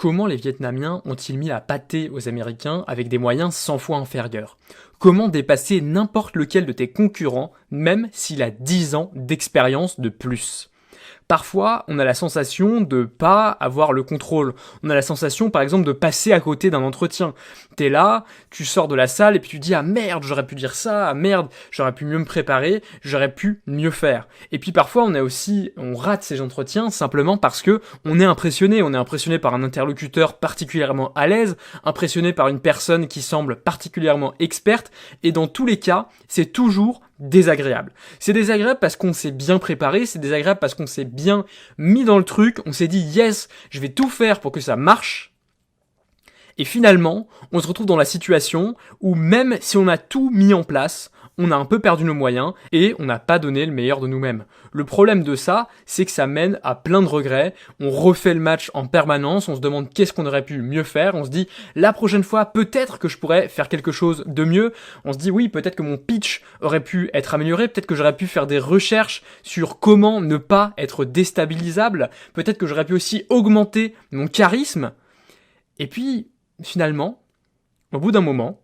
Comment les Vietnamiens ont-ils mis la pâtée aux Américains avec des moyens 100 fois inférieurs? Comment dépasser n'importe lequel de tes concurrents, même s'il a 10 ans d'expérience de plus? Parfois, on a la sensation de pas avoir le contrôle. On a la sensation, par exemple, de passer à côté d'un entretien. T'es là, tu sors de la salle et puis tu dis « Ah merde, j'aurais pu dire ça, ah merde, j'aurais pu mieux me préparer, j'aurais pu mieux faire. » Et puis parfois, on rate ces entretiens simplement parce que on est impressionné par un interlocuteur particulièrement à l'aise, impressionné par une personne qui semble particulièrement experte, et dans tous les cas, c'est toujours désagréable. C'est désagréable parce qu'on s'est bien préparé, c'est désagréable parce qu'on s'est bien mis dans le truc, on s'est dit yes, je vais tout faire pour que ça marche. Et finalement, on se retrouve dans la situation où même si on a tout mis en place, on a un peu perdu nos moyens et on n'a pas donné le meilleur de nous-mêmes. Le problème de ça, c'est que ça mène à plein de regrets. On refait le match en permanence, on se demande qu'est-ce qu'on aurait pu mieux faire. On se dit, la prochaine fois, peut-être que je pourrais faire quelque chose de mieux. On se dit, oui, peut-être que mon pitch aurait pu être amélioré. Peut-être que j'aurais pu faire des recherches sur comment ne pas être déstabilisable. Peut-être que j'aurais pu aussi augmenter mon charisme. Et puis, finalement, au bout d'un moment,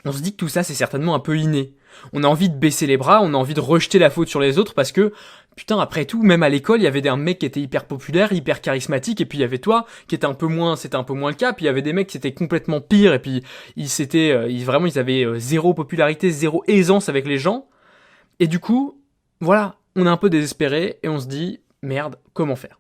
on se dit que tout ça, c'est certainement un peu inné. On a envie de baisser les bras, on a envie de rejeter la faute sur les autres parce que, putain, après tout, même à l'école, il y avait un mec qui était hyper populaire, hyper charismatique, et puis il y avait toi, qui était c'était un peu moins le cas, puis il y avait des mecs qui étaient complètement pires, et puis ils avaient zéro popularité, zéro aisance avec les gens. Et du coup, voilà, on est un peu désespéré, et on se dit, merde, comment faire?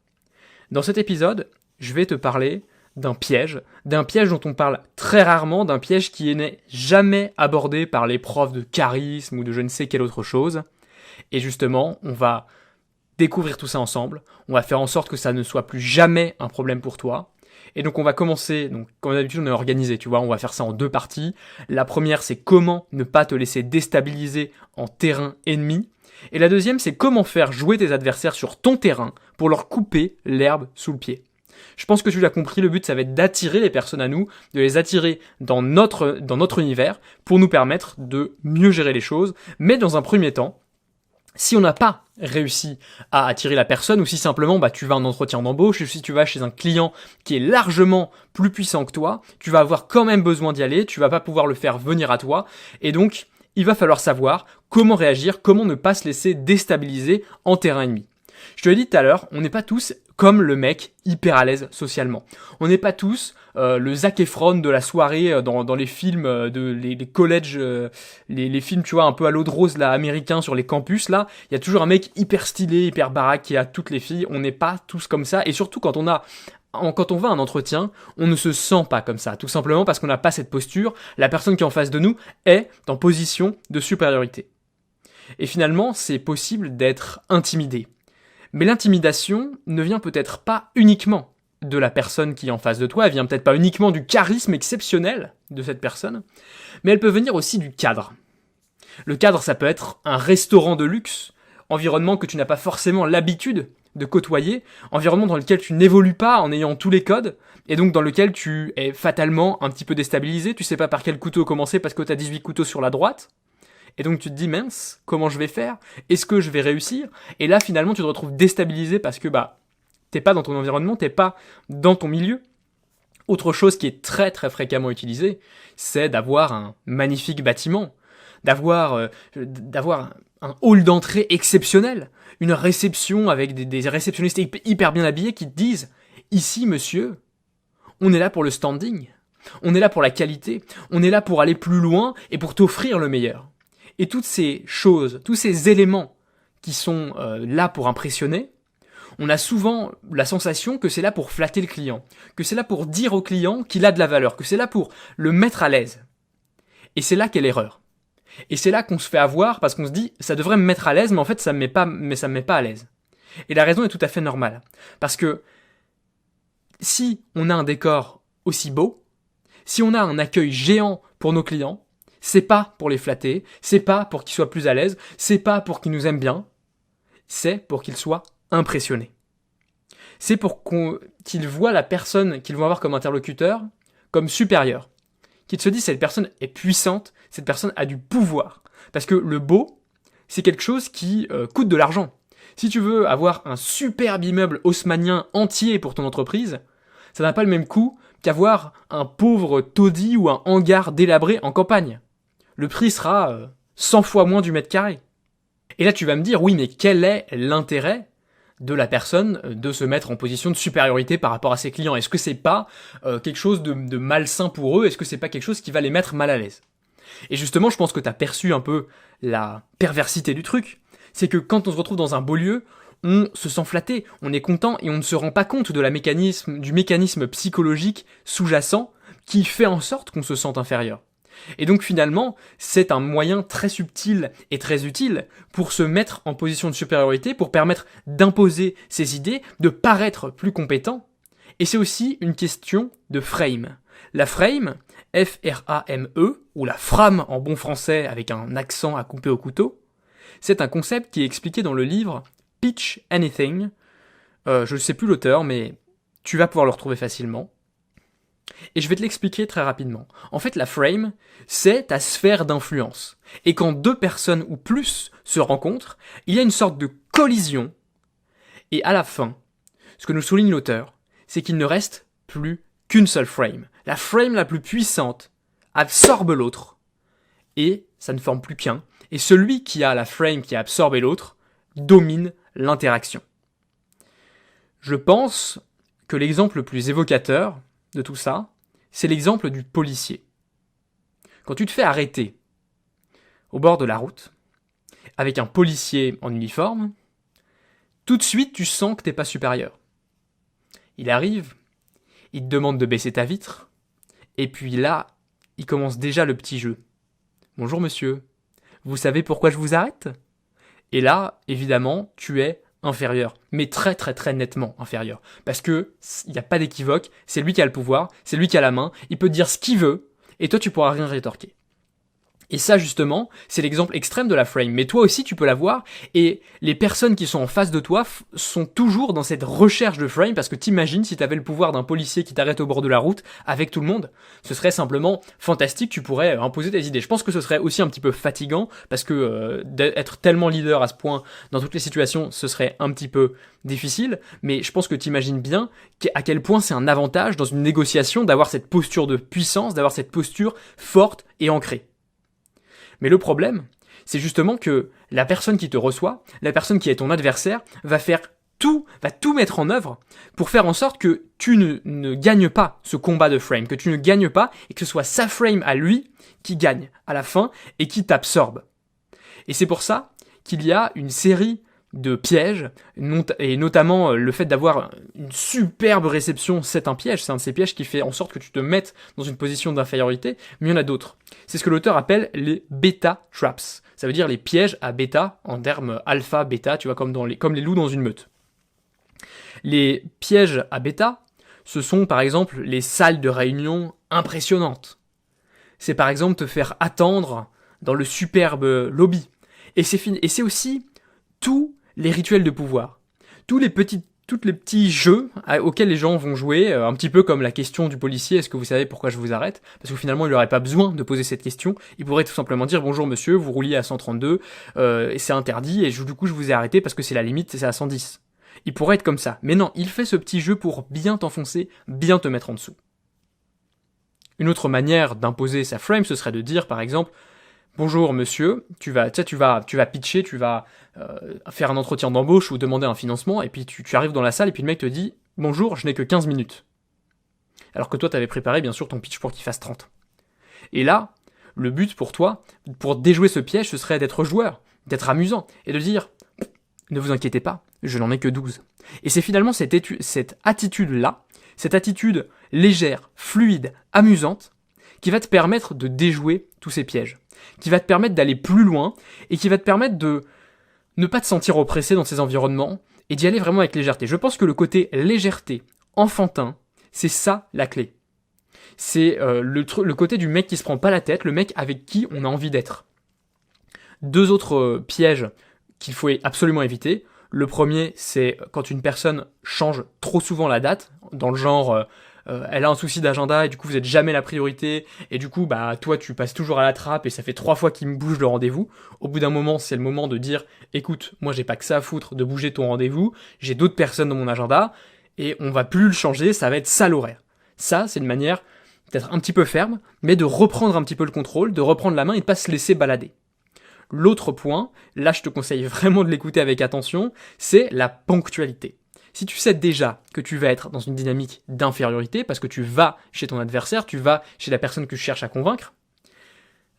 Dans cet épisode, je vais te parler d'un piège dont on parle très rarement, d'un piège qui n'est jamais abordé par les profs de charisme ou de je ne sais quelle autre chose. Et justement, on va découvrir tout ça ensemble, on va faire en sorte que ça ne soit plus jamais un problème pour toi. Et donc on va commencer, donc comme d'habitude on est organisé, tu vois, on va faire ça en 2 parties. La première, c'est comment ne pas te laisser déstabiliser en terrain ennemi. Et la deuxième, c'est comment faire jouer tes adversaires sur ton terrain pour leur couper l'herbe sous le pied. Je pense que tu l'as compris, le but ça va être d'attirer les personnes à nous, de les attirer dans notre univers pour nous permettre de mieux gérer les choses. Mais dans un premier temps, si on n'a pas réussi à attirer la personne, ou si simplement tu vas en entretien d'embauche, ou si tu vas chez un client qui est largement plus puissant que toi, tu vas avoir quand même besoin d'y aller, tu vas pas pouvoir le faire venir à toi, et donc il va falloir savoir comment réagir, comment ne pas se laisser déstabiliser en terrain ennemi. Je te l'ai dit tout à l'heure, on n'est pas tous comme le mec hyper à l'aise socialement. On n'est pas tous le Zac Efron de la soirée dans les films les collèges, les films, tu vois, un peu à l'eau de rose là, américains sur les campus là. Il y a toujours un mec hyper stylé, hyper baraque qui a toutes les filles. On n'est pas tous comme ça. Et surtout quand on va à un entretien, on ne se sent pas comme ça. Tout simplement parce qu'on n'a pas cette posture. La personne qui est en face de nous est en position de supériorité. Et finalement, c'est possible d'être intimidé. Mais l'intimidation ne vient peut-être pas uniquement de la personne qui est en face de toi, elle vient peut-être pas uniquement du charisme exceptionnel de cette personne, mais elle peut venir aussi du cadre. Le cadre, ça peut être un restaurant de luxe, environnement que tu n'as pas forcément l'habitude de côtoyer, environnement dans lequel tu n'évolues pas en ayant tous les codes, et donc dans lequel tu es fatalement un petit peu déstabilisé, tu sais pas par quel couteau commencer parce que tu as 18 couteaux sur la droite. Et donc tu te dis, mince, comment je vais faire? Est-ce que je vais réussir? Et là, finalement, tu te retrouves déstabilisé parce que t'es pas dans ton environnement, t'es pas dans ton milieu. Autre chose qui est très très fréquemment utilisée, c'est d'avoir un magnifique bâtiment, d'avoir un hall d'entrée exceptionnel, une réception avec des réceptionnistes hyper bien habillés qui te disent, ici, monsieur, on est là pour le standing, on est là pour la qualité, on est là pour aller plus loin et pour t'offrir le meilleur. Et toutes ces choses, tous ces éléments qui sont là pour impressionner, on a souvent la sensation que c'est là pour flatter le client, que c'est là pour dire au client qu'il a de la valeur, que c'est là pour le mettre à l'aise. Et c'est là qu'est l'erreur. Et c'est là qu'on se fait avoir parce qu'on se dit ça devrait me mettre à l'aise, mais en fait ça me met pas à l'aise. Et la raison est tout à fait normale. Parce que si on a un décor aussi beau, si on a un accueil géant pour nos clients, c'est pas pour les flatter, c'est pas pour qu'ils soient plus à l'aise, c'est pas pour qu'ils nous aiment bien, c'est pour qu'ils soient impressionnés. C'est pour qu'ils voient la personne qu'ils vont avoir comme interlocuteur comme supérieure. Qu'ils se disent cette personne est puissante, cette personne a du pouvoir. Parce que le beau, c'est quelque chose qui coûte de l'argent. Si tu veux avoir un superbe immeuble haussmannien entier pour ton entreprise, Ça n'a pas le même coût qu'avoir un pauvre taudis ou un hangar délabré en campagne. Le prix sera 100 fois moins du mètre carré. Et là, tu vas me dire, oui, mais quel est l'intérêt de la personne de se mettre en position de supériorité par rapport à ses clients? Est-ce que c'est pas quelque chose de malsain pour eux? Est-ce que c'est pas quelque chose qui va les mettre mal à l'aise? Et justement, je pense que t'as perçu un peu la perversité du truc. C'est que quand on se retrouve dans un beau lieu, on se sent flatté, on est content et on ne se rend pas compte du mécanisme psychologique sous-jacent qui fait en sorte qu'on se sente inférieur. Et donc finalement, c'est un moyen très subtil et très utile pour se mettre en position de supériorité, pour permettre d'imposer ses idées, de paraître plus compétent. Et c'est aussi une question de frame. La frame, F-R-A-M-E, ou la frame en bon français avec un accent à couper au couteau, c'est un concept qui est expliqué dans le livre Pitch Anything. Je ne sais plus l'auteur, mais tu vas pouvoir le retrouver facilement. Et je vais te l'expliquer très rapidement. En fait, la frame, c'est ta sphère d'influence. Et quand deux personnes ou plus se rencontrent, il y a une sorte de collision. Et à la fin, ce que nous souligne l'auteur, c'est qu'il ne reste plus qu'une seule frame. La frame la plus puissante absorbe l'autre. Et ça ne forme plus qu'un. Et celui qui a la frame qui a absorbé l'autre domine l'interaction. Je pense que l'exemple le plus évocateur de tout ça, c'est l'exemple du policier. Quand tu te fais arrêter au bord de la route, avec un policier en uniforme, tout de suite tu sens que t'es pas supérieur. Il arrive, il te demande de baisser ta vitre, et puis là, il commence déjà le petit jeu. Bonjour monsieur, vous savez pourquoi je vous arrête? Et là, évidemment, tu es inférieur, mais très très très nettement inférieur. Parce que il n'y a pas d'équivoque, c'est lui qui a le pouvoir, c'est lui qui a la main, il peut te dire ce qu'il veut, et toi tu pourras rien rétorquer. Et ça justement, c'est l'exemple extrême de la frame, mais toi aussi tu peux l'avoir, et les personnes qui sont en face de toi sont toujours dans cette recherche de frame, parce que t'imagines si t'avais le pouvoir d'un policier qui t'arrête au bord de la route, avec tout le monde, ce serait simplement fantastique, tu pourrais imposer tes idées. Je pense que ce serait aussi un petit peu fatigant, parce que d'être tellement leader à ce point, dans toutes les situations, ce serait un petit peu difficile, mais je pense que t'imagines bien à quel point c'est un avantage dans une négociation d'avoir cette posture de puissance, d'avoir cette posture forte et ancrée. Mais le problème, c'est justement que la personne qui te reçoit, la personne qui est ton adversaire, va tout mettre en œuvre pour faire en sorte que tu ne gagnes pas ce combat de frame, que tu ne gagnes pas et que ce soit sa frame à lui qui gagne à la fin et qui t'absorbe. Et c'est pour ça qu'il y a une série de pièges, et notamment le fait d'avoir une superbe réception, c'est un piège, c'est un de ces pièges qui fait en sorte que tu te mettes dans une position d'infériorité, mais il y en a d'autres. C'est ce que l'auteur appelle les beta traps. Ça veut dire les pièges à bêta, en termes alpha, bêta, tu vois, comme les loups dans une meute. Les pièges à bêta, ce sont par exemple les salles de réunion impressionnantes. C'est par exemple te faire attendre dans le superbe lobby. Et c'est aussi tous les rituels de pouvoir, tous les petits jeux auxquels les gens vont jouer, un petit peu comme la question du policier, est-ce que vous savez pourquoi je vous arrête? Parce que finalement il n'aurait pas besoin de poser cette question, il pourrait tout simplement dire bonjour monsieur, vous rouliez à 132, et c'est interdit, et du coup je vous ai arrêté parce que c'est la limite, c'est à 110. Il pourrait être comme ça, mais non, il fait ce petit jeu pour bien t'enfoncer, bien te mettre en dessous. Une autre manière d'imposer sa frame, ce serait de dire par exemple, bonjour monsieur, tu vas pitcher, tu vas faire un entretien d'embauche ou demander un financement, et puis tu arrives dans la salle et puis le mec te dit « Bonjour, je n'ai que 15 minutes ». Alors que toi t'avais préparé bien sûr ton pitch pour qu'il fasse 30. Et là, le but pour toi, pour déjouer ce piège, ce serait d'être joueur, d'être amusant, et de dire « Ne vous inquiétez pas, je n'en ai que 12 ». Et c'est finalement cette attitude-là, cette attitude légère, fluide, amusante, qui va te permettre de déjouer tous ces pièges, qui va te permettre d'aller plus loin, et qui va te permettre de ne pas te sentir oppressé dans ces environnements, et d'y aller vraiment avec légèreté. Je pense que le côté légèreté, enfantin, c'est ça la clé. C'est le côté du mec qui se prend pas la tête, le mec avec qui on a envie d'être. Deux autres pièges qu'il faut absolument éviter. Le premier, c'est quand une personne change trop souvent la date, dans le genre elle a un souci d'agenda et du coup vous êtes jamais la priorité et du coup bah toi tu passes toujours à la trappe et ça fait 3 fois qu'il me bouge le rendez-vous. Au bout d'un moment, c'est le moment de dire écoute, moi j'ai pas que ça à foutre de bouger ton rendez-vous, j'ai d'autres personnes dans mon agenda et on va plus le changer, ça va être ça l'horaire. Ça, c'est une manière peut-être un petit peu ferme, mais de reprendre un petit peu le contrôle, de reprendre la main et de pas se laisser balader. L'autre point, là je te conseille vraiment de l'écouter avec attention, c'est la ponctualité. Si tu sais déjà que tu vas être dans une dynamique d'infériorité, parce que tu vas chez ton adversaire, tu vas chez la personne que tu cherches à convaincre,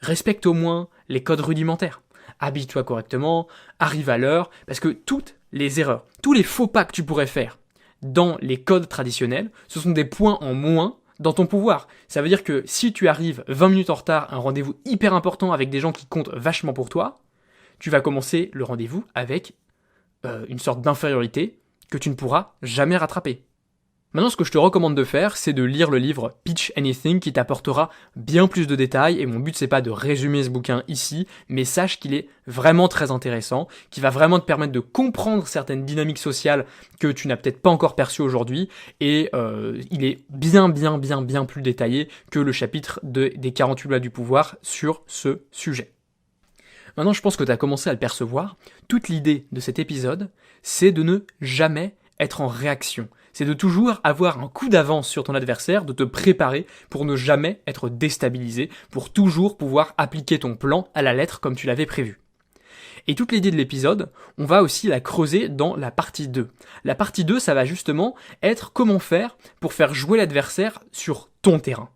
respecte au moins les codes rudimentaires. Habille-toi correctement, arrive à l'heure, parce que toutes les erreurs, tous les faux pas que tu pourrais faire dans les codes traditionnels, ce sont des points en moins dans ton pouvoir. Ça veut dire que si tu arrives 20 minutes en retard à un rendez-vous hyper important avec des gens qui comptent vachement pour toi, tu vas commencer le rendez-vous avec une sorte d'infériorité que tu ne pourras jamais rattraper. Maintenant, ce que je te recommande de faire, c'est de lire le livre Pitch Anything qui t'apportera bien plus de détails, et mon but c'est pas de résumer ce bouquin ici, mais sache qu'il est vraiment très intéressant, qui va vraiment te permettre de comprendre certaines dynamiques sociales que tu n'as peut-être pas encore perçues aujourd'hui, et il est bien plus détaillé que le chapitre des 48 lois du pouvoir sur ce sujet. Maintenant, je pense que tu as commencé à le percevoir, toute l'idée de cet épisode, c'est de ne jamais être en réaction. C'est de toujours avoir un coup d'avance sur ton adversaire, de te préparer pour ne jamais être déstabilisé, pour toujours pouvoir appliquer ton plan à la lettre comme tu l'avais prévu. Et toute l'idée de l'épisode, on va aussi la creuser dans la partie 2. La partie 2, ça va justement être comment faire pour faire jouer l'adversaire sur ton terrain.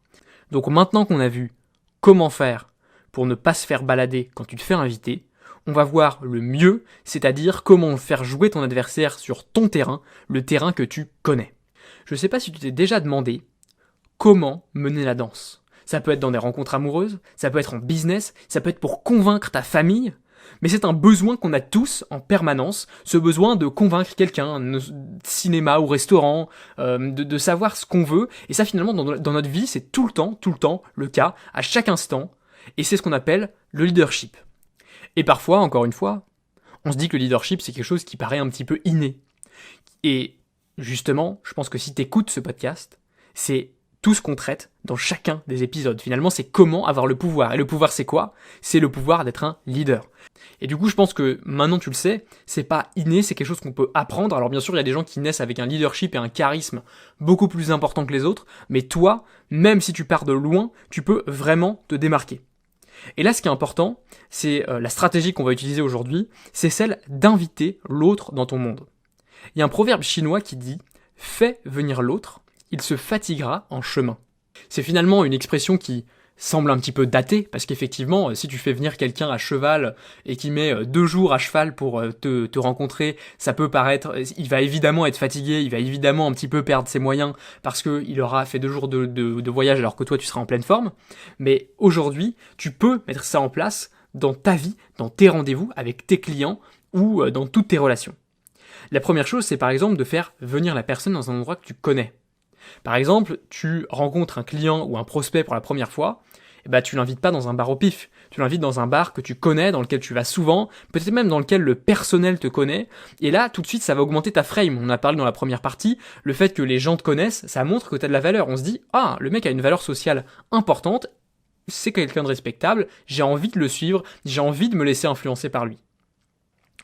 Donc maintenant qu'on a vu comment faire pour ne pas se faire balader quand tu te fais inviter, on va voir le mieux, c'est-à-dire comment faire jouer ton adversaire sur ton terrain, le terrain que tu connais. Je ne sais pas si tu t'es déjà demandé comment mener la danse. Ça peut être dans des rencontres amoureuses, ça peut être en business, ça peut être pour convaincre ta famille, mais c'est un besoin qu'on a tous en permanence, ce besoin de convaincre quelqu'un, cinéma ou restaurant, de savoir ce qu'on veut, et ça finalement dans notre vie c'est tout le temps le cas, à chaque instant, et c'est ce qu'on appelle le leadership. Et parfois, encore une fois, on se dit que le leadership, c'est quelque chose qui paraît un petit peu inné. Et justement, je pense que si tu écoutes ce podcast, c'est tout ce qu'on traite dans chacun des épisodes. Finalement, c'est comment avoir le pouvoir. Et le pouvoir, c'est quoi ? C'est le pouvoir d'être un leader. Et du coup, je pense que maintenant tu le sais, c'est pas inné, c'est quelque chose qu'on peut apprendre. Alors bien sûr, il y a des gens qui naissent avec un leadership et un charisme beaucoup plus important que les autres, mais toi, même si tu pars de loin, tu peux vraiment te démarquer. Et là, ce qui est important, c'est la stratégie qu'on va utiliser aujourd'hui, c'est celle d'inviter l'autre dans ton monde. Il y a un proverbe chinois qui dit « Fais venir l'autre, il se fatiguera en chemin ». C'est finalement une expression qui semble un petit peu datée, parce qu'effectivement, si tu fais venir quelqu'un à cheval et qui met 2 jours à cheval pour te rencontrer, ça peut paraître, il va évidemment être fatigué, il va évidemment un petit peu perdre ses moyens parce qu'il aura fait 2 jours de voyage alors que toi tu seras en pleine forme. Mais aujourd'hui, tu peux mettre ça en place dans ta vie, dans tes rendez-vous avec tes clients ou dans toutes tes relations. La première chose, c'est par exemple de faire venir la personne dans un endroit que tu connais. Par exemple, tu rencontres un client ou un prospect pour la première fois, et bah tu l'invites pas dans un bar au pif, tu l'invites dans un bar que tu connais, dans lequel tu vas souvent, peut-être même dans lequel le personnel te connaît, et là tout de suite ça va augmenter ta frame. On a parlé dans la première partie, le fait que les gens te connaissent, ça montre que tu as de la valeur. On se dit, ah, le mec a une valeur sociale importante, c'est quelqu'un de respectable, j'ai envie de le suivre, j'ai envie de me laisser influencer par lui.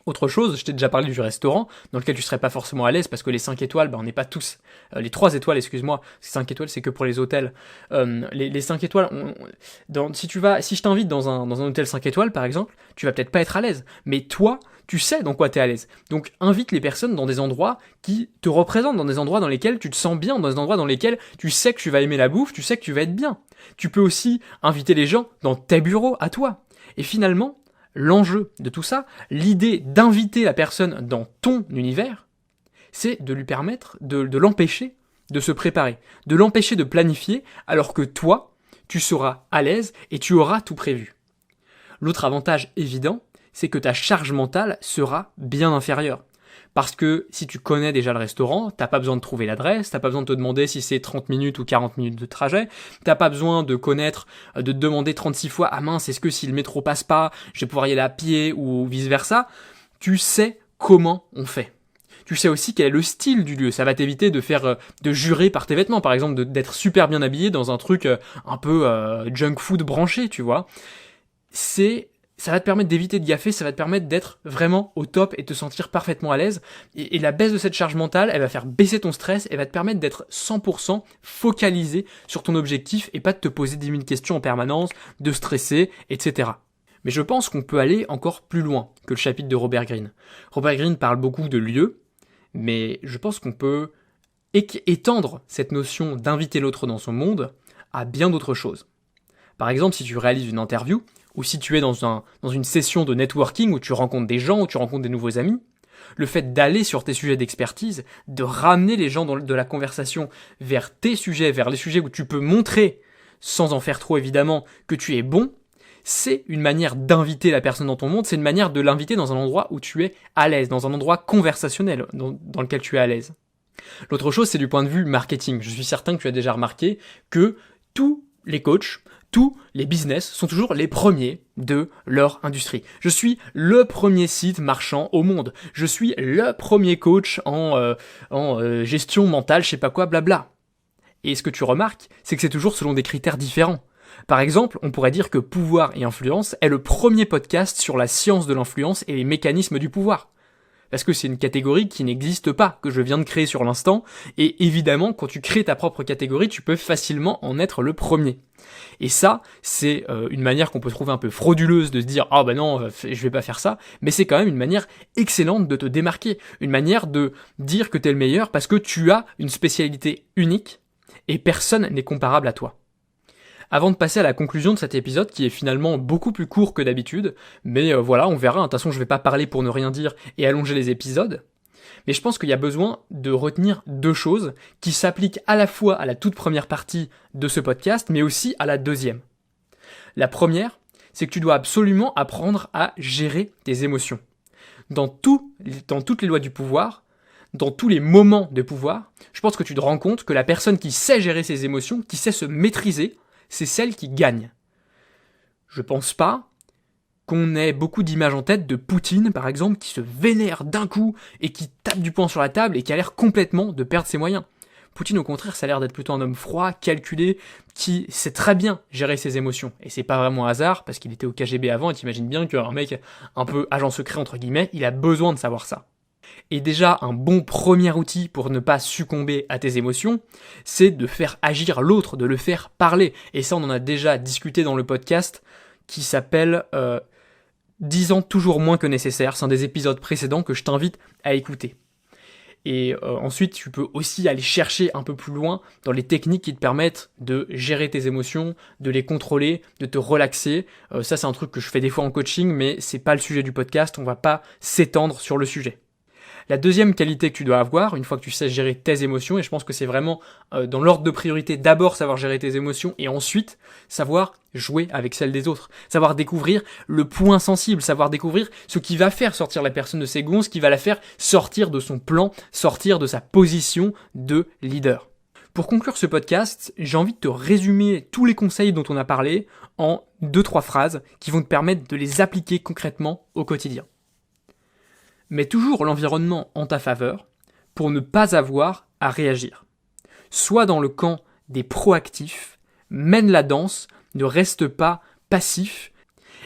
Autre chose, je t'ai déjà parlé du restaurant, dans lequel tu serais pas forcément à l'aise, parce que les 5 étoiles, on n'est pas tous... les 3 étoiles, excuse-moi, 5 étoiles, c'est que pour les hôtels. Les 5 étoiles, si je t'invite dans un hôtel 5 étoiles, par exemple, tu vas peut-être pas être à l'aise. Mais toi, tu sais dans quoi t'es à l'aise. Donc, invite les personnes dans des endroits qui te représentent, dans des endroits dans lesquels tu te sens bien, dans des endroits dans lesquels tu sais que tu vas aimer la bouffe, tu sais que tu vas être bien. Tu peux aussi inviter les gens dans tes bureaux, à toi. Et finalement, l'enjeu de tout ça, l'idée d'inviter la personne dans ton univers, c'est de lui permettre de l'empêcher de se préparer, de l'empêcher de planifier, alors que toi, tu seras à l'aise et tu auras tout prévu. L'autre avantage évident, c'est que ta charge mentale sera bien inférieure. Parce que si tu connais déjà le restaurant, t'as pas besoin de trouver l'adresse, t'as pas besoin de te demander si c'est 30 minutes ou 40 minutes de trajet, t'as pas besoin de te demander 36 fois, ah mince, est-ce que si le métro passe pas, je vais pouvoir y aller à pied ou vice versa. Tu sais comment on fait. Tu sais aussi quel est le style du lieu. Ça va t'éviter de jurer par tes vêtements, par exemple, d'être super bien habillé dans un truc un peu junk food branché, tu vois. C'est Ça va te permettre d'éviter de gaffer, ça va te permettre d'être vraiment au top et te sentir parfaitement à l'aise. Et la baisse de cette charge mentale, elle va faire baisser ton stress, elle va te permettre d'être 100% focalisé sur ton objectif et pas de te poser 10 000 questions en permanence, de stresser, etc. Mais je pense qu'on peut aller encore plus loin que le chapitre de Robert Greene. Robert Greene parle beaucoup de lieux, mais je pense qu'on peut étendre cette notion d'inviter l'autre dans son monde à bien d'autres choses. Par exemple, si tu réalises une interview, ou si tu es dans une session de networking où tu rencontres des gens, où tu rencontres des nouveaux amis, le fait d'aller sur tes sujets d'expertise, de ramener les gens de la conversation vers tes sujets, vers les sujets où tu peux montrer, sans en faire trop évidemment, que tu es bon, c'est une manière d'inviter la personne dans ton monde, c'est une manière de l'inviter dans un endroit où tu es à l'aise, dans un endroit conversationnel dans lequel tu es à l'aise. L'autre chose, c'est du point de vue marketing. Je suis certain que tu as déjà remarqué que tous les coachs, tous les business sont toujours les premiers de leur industrie. Je suis le premier site marchand au monde. Je suis le premier coach en gestion mentale, je sais pas quoi, blabla. Et ce que tu remarques, c'est que c'est toujours selon des critères différents. Par exemple, on pourrait dire que Pouvoir et Influence est le premier podcast sur la science de l'influence et les mécanismes du pouvoir. Parce que c'est une catégorie qui n'existe pas, que je viens de créer sur l'instant, et évidemment, quand tu crées ta propre catégorie, tu peux facilement en être le premier. Et ça, c'est une manière qu'on peut trouver un peu frauduleuse de se dire « Ah bah non, je vais pas faire ça », mais c'est quand même une manière excellente de te démarquer, une manière de dire que t'es le meilleur parce que tu as une spécialité unique et personne n'est comparable à toi. Avant de passer à la conclusion de cet épisode, qui est finalement beaucoup plus court que d'habitude, mais voilà, on verra, de toute façon je vais pas parler pour ne rien dire et allonger les épisodes, mais je pense qu'il y a besoin de retenir deux choses qui s'appliquent à la fois à la toute première partie de ce podcast, mais aussi à la deuxième. La première, c'est que tu dois absolument apprendre à gérer tes émotions. Dans toutes les lois du pouvoir, dans tous les moments de pouvoir, je pense que tu te rends compte que la personne qui sait gérer ses émotions, qui sait se maîtriser, c'est celle qui gagne. Je pense pas qu'on ait beaucoup d'images en tête de Poutine, par exemple, qui se vénère d'un coup et qui tape du poing sur la table et qui a l'air complètement de perdre ses moyens. Poutine, au contraire, ça a l'air d'être plutôt un homme froid, calculé, qui sait très bien gérer ses émotions. Et c'est pas vraiment un hasard, parce qu'il était au KGB avant, et t'imagines bien qu'un mec un peu agent secret, entre guillemets, il a besoin de savoir ça. Et déjà, un bon premier outil pour ne pas succomber à tes émotions, c'est de faire agir l'autre, de le faire parler. Et ça, on en a déjà discuté dans le podcast qui s'appelle 10 ans toujours moins que nécessaire. C'est un des épisodes précédents que je t'invite à écouter. Et ensuite, tu peux aussi aller chercher un peu plus loin dans les techniques qui te permettent de gérer tes émotions, de les contrôler, de te relaxer. Ça, c'est un truc que je fais des fois en coaching, mais c'est pas le sujet du podcast. On va pas s'étendre sur le sujet. La deuxième qualité que tu dois avoir, une fois que tu sais gérer tes émotions, et je pense que c'est vraiment dans l'ordre de priorité, d'abord savoir gérer tes émotions, et ensuite savoir jouer avec celles des autres, savoir découvrir le point sensible, savoir découvrir ce qui va faire sortir la personne de ses gonds, ce qui va la faire sortir de son plan, sortir de sa position de leader. Pour conclure ce podcast, j'ai envie de te résumer tous les conseils dont on a parlé en 2-3 phrases qui vont te permettre de les appliquer concrètement au quotidien. Mets toujours l'environnement en ta faveur pour ne pas avoir à réagir. Sois dans le camp des proactifs, mène la danse, ne reste pas passif,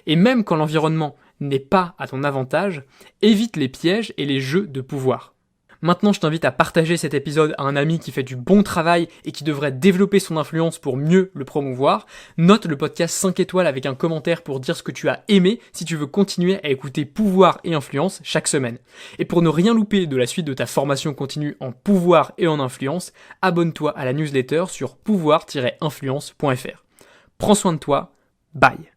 et même quand l'environnement n'est pas à ton avantage, évite les pièges et les jeux de pouvoir. Maintenant, je t'invite à partager cet épisode à un ami qui fait du bon travail et qui devrait développer son influence pour mieux le promouvoir. Note le podcast 5 étoiles avec un commentaire pour dire ce que tu as aimé si tu veux continuer à écouter Pouvoir et Influence chaque semaine. Et pour ne rien louper de la suite de ta formation continue en pouvoir et en influence, abonne-toi à la newsletter sur pouvoir-influence.fr. Prends soin de toi, bye.